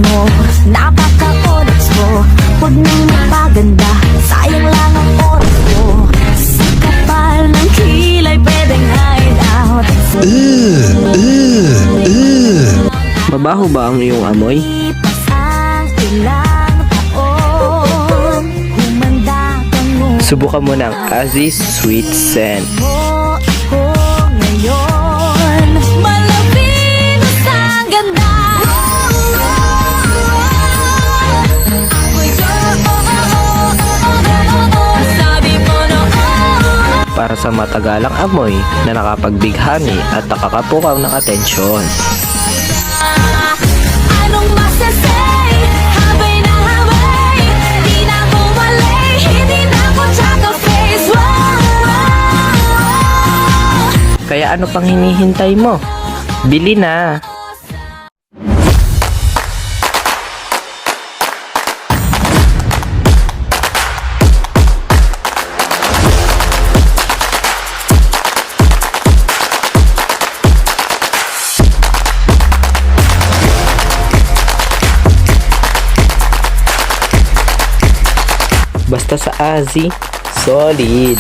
mo, napaka-onyx mo. Huwag nang magpaganda, sayang lang ang oras mo. Sa kapal ng kilay, pwedeng hide out. Mabaho ba ang iyong amoy? Lipas ang ilang taon, humanda kang Subukan mo ng Aziz Sweet Scent. mo ako ngayon. Malapinos ang ganda. Sabi mo noon, Para sa matagalang amoy na nakapagbighani at nakakapukaw ng atensyon. anong masasay? Habay na habay, di na ako malay, hindi na ako tsaka face. Kaya ano pang hinihintay mo? Bili na! Basta sa Azi, solid!